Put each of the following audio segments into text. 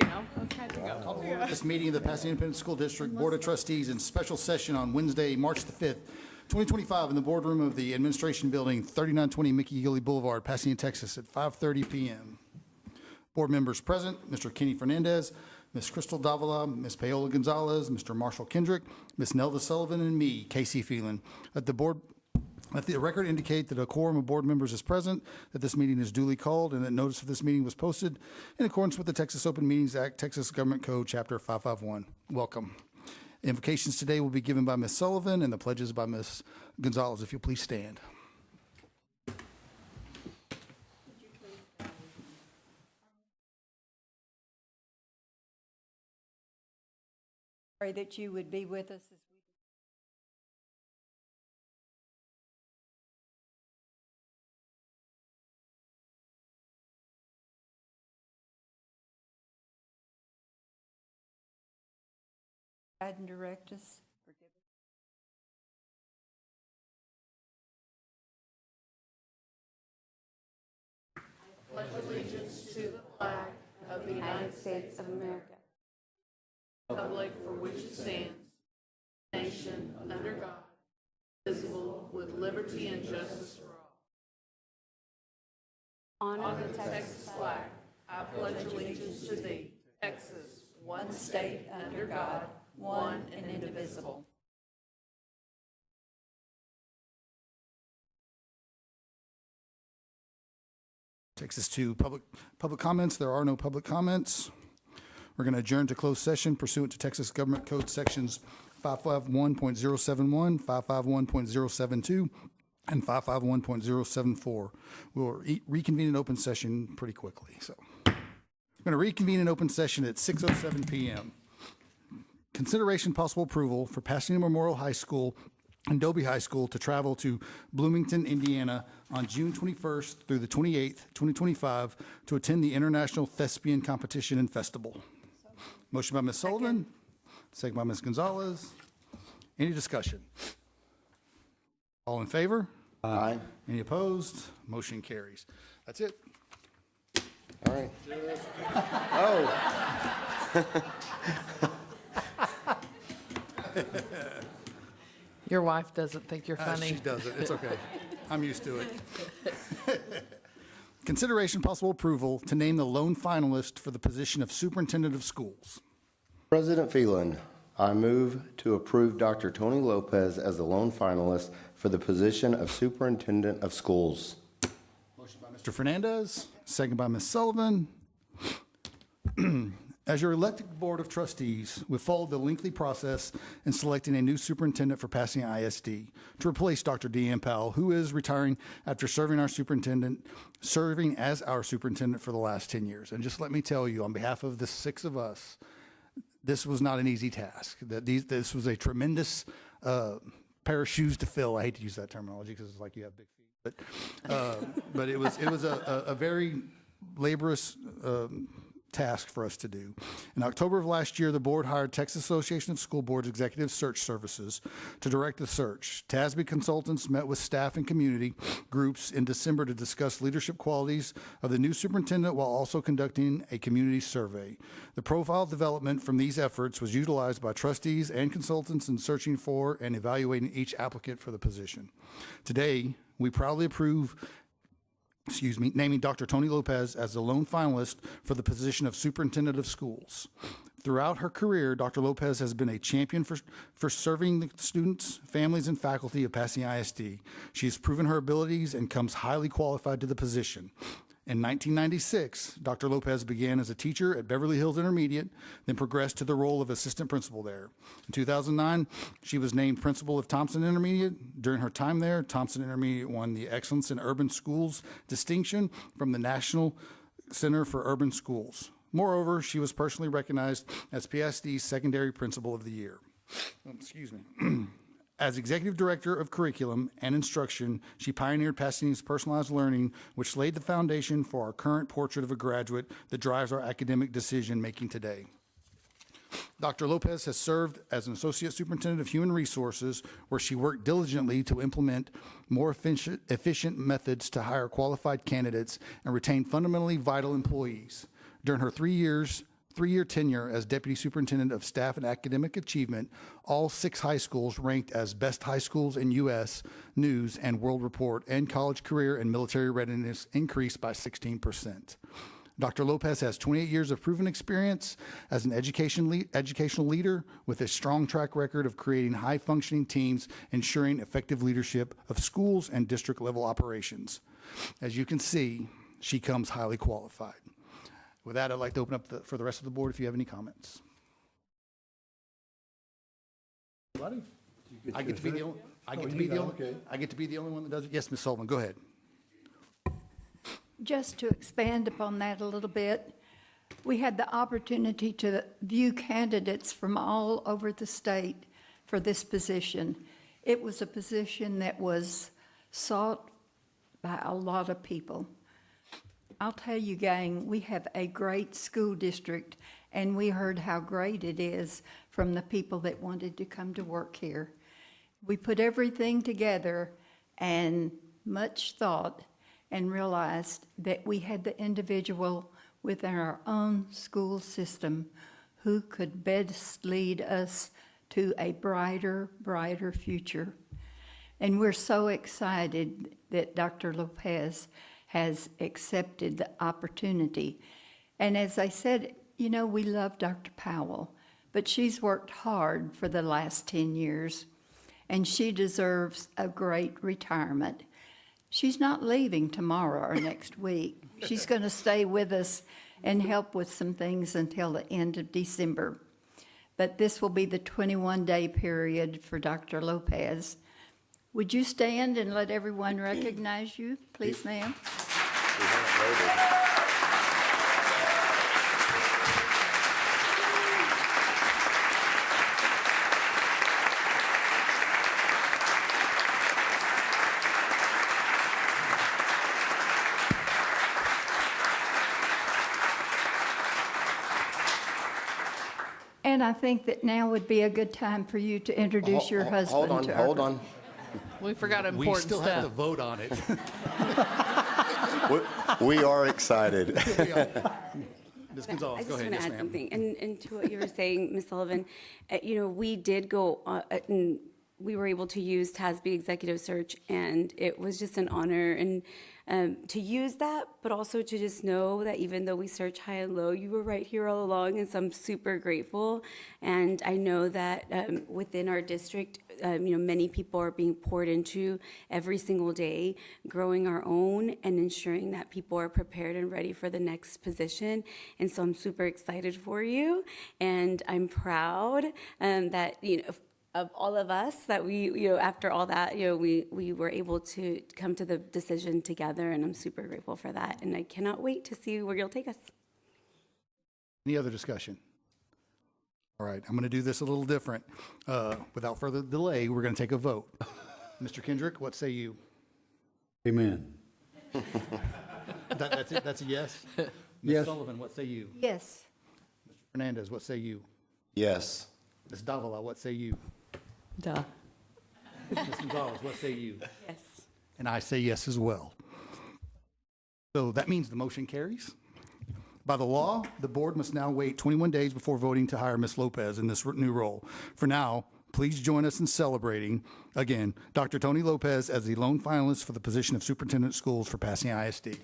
Let's had to go. Call to order this meeting of the Pasadena Independent School District Board of Trustees in special session on Wednesday, March the 5th, 2025, in the boardroom of the Administration Building, 3920 Mickey Gilley Boulevard, Pasadena, Texas, at 5:30 p.m. Board members present: Mr. Kenny Fernandez, Ms. Crystal Davila, Ms. Paola Gonzalez, Mr. Marshall Kendrick, Ms. Nelda Sullivan, and me, Casey Phelan. Let the record indicate that a quorum of board members is present, that this meeting is duly called, and that notice of this meeting was posted in accordance with the Texas Open Meetings Act, Texas Government Code, Chapter 551. Welcome. Invocations today will be given by Ms. Sullivan and the pledges by Ms. Gonzalez. If you'll please stand. Pray that you would be with us as we guide and direct us. Forgive us. Pledge allegiance to the flag of the United States of America, republic for which it stands, nation under God, indivisible, with liberty and justice for all. On the Texas flag, I pledge allegiance to thee, Texas, one state under God, one and indivisible. Takes us to public comments. There are no public comments. We're going to adjourn to closed session pursuant to Texas Government Code Sections 551.071, 551.072, and 551.074. We'll reconvene in open session pretty quickly. So we're going to reconvene in open session at 6:07 p.m. Consideration possible approval for Pasadena Memorial High School and Dobie High School to travel to Bloomington, Indiana on June 21st through the 28th, 2025 to attend the International Thespian Competition and Festival. Motion by Ms. Sullivan, second by Ms. Gonzalez. Any discussion? All in favor? Aye. Any opposed? Motion carries. That's it. All right. Your wife doesn't think you're funny. She doesn't. It's okay. I'm used to it. Consideration possible approval to name the lone finalist for the position of Superintendent of Schools. President Phelan, I move to approve Dr. Tony Lopez as the lone finalist for the position of Superintendent of Schools. Motion by Mr. Fernandez, second by Ms. Sullivan. As your elected Board of Trustees, we followed the lengthy process in selecting a new superintendent for Pasadena ISD to replace Dr. Deanne Powell, who is retiring after serving as our superintendent for the last 10 years. And just let me tell you, on behalf of the 6 of us, this was not an easy task. This was a tremendous pair of shoes to fill. I hate to use that terminology because it's like you have big feet, but it was a very laborious task for us to do. In October of last year, the board hired Texas Association of School Boards Executive Search Services to direct the search. TASB consultants met with staff and community groups in December to discuss leadership qualities of the new superintendent while also conducting a community survey. The profile development from these efforts was utilized by trustees and consultants in searching for and evaluating each applicant for the position. Today, we proudly approve naming Dr. Tony Lopez as the lone finalist for the position of Superintendent of Schools. Throughout her career, Dr. Lopez has been a champion for serving the students, families, and faculty of Pasadena ISD. She has proven her abilities and comes highly qualified to the position. In 1996, Dr. Lopez began as a teacher at Beverly Hills Intermediate, then progressed to the role of assistant principal there. In 2009, she was named principal of Thompson Intermediate. During her time there, Thompson Intermediate won the Excellence in Urban Schools distinction from the National Center for Urban Schools. Moreover, she was personally recognized as PSD's Secondary Principal of the Year. As Executive Director of Curriculum and Instruction, she pioneered Pasadena's personalized learning, which laid the foundation for our current portrait of a graduate that drives our academic decision-making today. Dr. Lopez has served as an Associate Superintendent of Human Resources, where she worked diligently to implement more efficient methods to hire qualified candidates and retain fundamentally vital employees. During her 3 3-year tenure as Deputy Superintendent of Staff and Academic Achievement, all 6 high schools ranked as best high schools in U.S. News and World Report, and college career and military readiness increased by 16%. Dr. Lopez has 28 years of proven experience as an educational leader with a strong track record of creating high-functioning teams, ensuring effective leadership of schools and district-level operations. As you can see, she comes highly qualified. With that, I'd like to open up for the rest of the board if you have any comments. I get to be the only. I get to be the only one that does it. Yes, Ms. Sullivan, go ahead. Just to expand upon that a little bit, we had the opportunity to view candidates from all over the state for this position. It was a position that was sought by a lot of people. I'll tell you, gang, we have a great school district, and we heard how great it is from the people that wanted to come to work here. We put everything together and much thought and realized that we had the individual within our own school system who could best lead us to a brighter future. And we're so excited that Dr. Lopez has accepted the opportunity. And as I said, you know, we love Dr. Powell, but she's worked hard for the last 10 years, and she deserves a great retirement. She's not leaving tomorrow or next week. She's going to stay with us and help with some things until the end of December. But this will be the 21-day period for Dr. Lopez. Would you stand and let everyone recognize you, please, ma'am? And I think that now would be a good time for you to introduce your husband to our Hold on. We forgot We important still have to stuff. vote on it. We are excited. Ms. Gonzalez, I go just ahead. want to Yes, add ma'am. something, and to what you were saying, Ms. Sullivan, we did go, and we were able to use TASB Executive Search, and it was just an honor and to use that, but also to just know that even though we search high and low, you were right here all along, and so I'm super grateful. And I know that within our district, many people are being poured into every single day, growing our own and ensuring that people are prepared and ready for the next position. And so I'm super excited for you, and I'm proud that, of all of us, that we, after all that, we were able to come to the decision together, and I'm super grateful for that. And I cannot wait to see where you'll take us. Any other discussion? All right, I'm going to do this a little different. Without further delay, we're going to take a vote. Mr. Kendrick, what say you? Amen. That's it? That's a yes? Ms. Yes. Sullivan, what say you? Yes. Fernandez, what say you? Yes. Ms. Davila, what say you? Duh. Ms. Gonzalez, what say you? Yes. And I say yes as well. So that means the motion carries. By the law, the board must now wait 21 days before voting to hire Ms. Lopez in this new role. For now, please join us in celebrating, again, Dr. Tony Lopez as the lone finalist for the position of Superintendent of Schools for Pasadena ISD.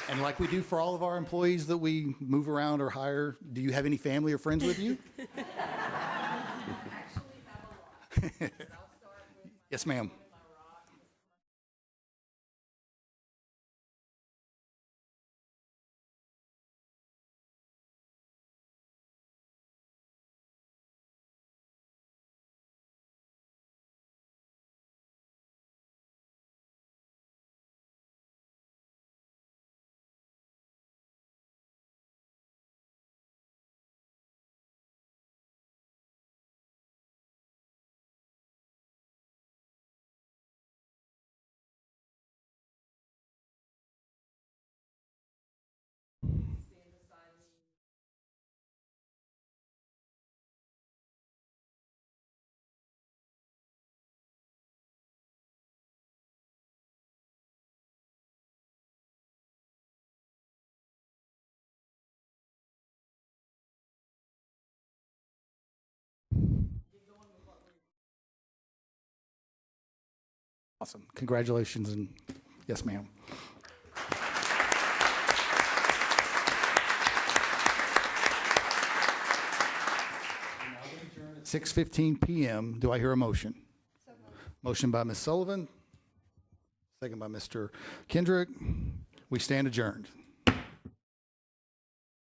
And like we do for all of our employees that we move around or hire, do you have any family or friends with you? Yes, ma'am. Awesome. Congratulations, and yes, ma'am. 6:15 p.m. Do I hear a motion? Motion by Ms. Sullivan, second by Mr. Kendrick. We stand adjourned.